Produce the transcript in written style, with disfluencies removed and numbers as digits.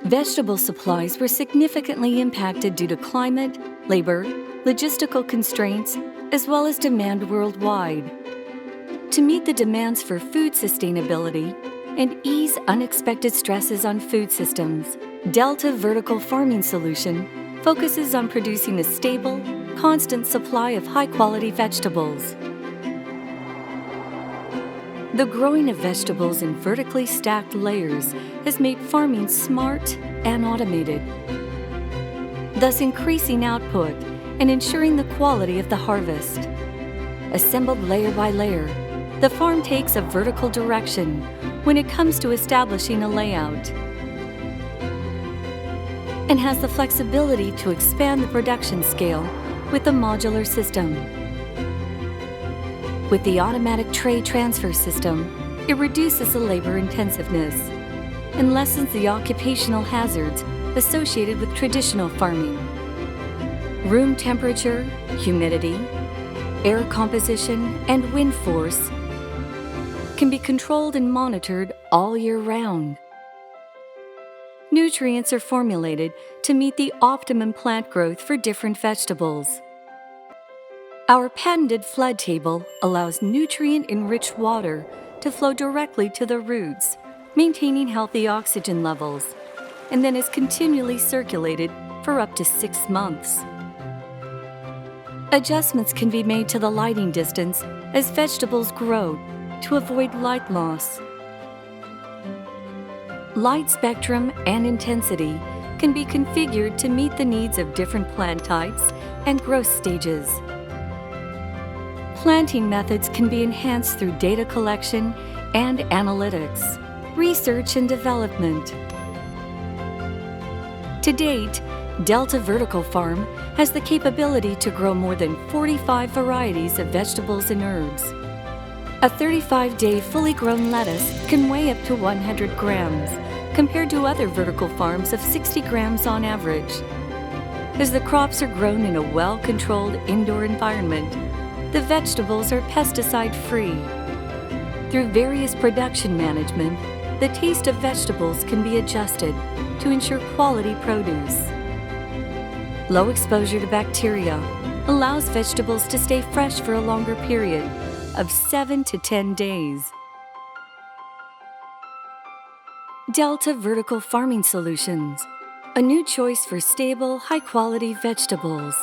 Vegetable supplies were significantly impacted due to climate, labor, logistical constraints, as well as demand worldwide. To meet the demands for food sustainability and ease unexpected stresses on food systems, Delta Vertical Farming Solution focuses on producing a stable, constant supply of high-quality vegetables. The growing of vegetables in vertically stacked layers has made farming smart and automated, thus increasing output and ensuring the quality of the harvest. Assembled layer by layer, the farm takes a vertical direction when it comes to establishing a layout and has the flexibility to expand the production scale with a modular system. With the automatic tray transfer system, it reduces the labor intensiveness and lessens the occupational hazards associated with traditional farming. Room temperature, humidity, air composition, and wind force can be controlled and monitored all year round. Nutrients are formulated to meet the optimum plant growth for different vegetables. Our patented flood table allows nutrient-enriched water to flow directly to the roots, maintaining healthy oxygen levels, and then is continually circulated for up to 6 months. Adjustments can be made to the lighting distance as vegetables grow to avoid light loss. Light spectrum and intensity can be configured to meet the needs of different plant types and growth stages. Planting methods can be enhanced through data collection and analytics, research and development. To date, Delta Vertical Farm has the capability to grow more than 45 varieties of vegetables and herbs. A 35-day fully grown lettuce can weigh up to 100 grams, compared to other vertical farms of 60 grams on average. As the crops are grown in a well-controlled indoor environment, the vegetables are pesticide-free. Through various production management, the taste of vegetables can be adjusted to ensure quality produce. Low exposure to bacteria allows vegetables to stay fresh for a longer period of 7 to 10 days. Delta Vertical Farming Solutions, a new choice for stable, high-quality vegetables.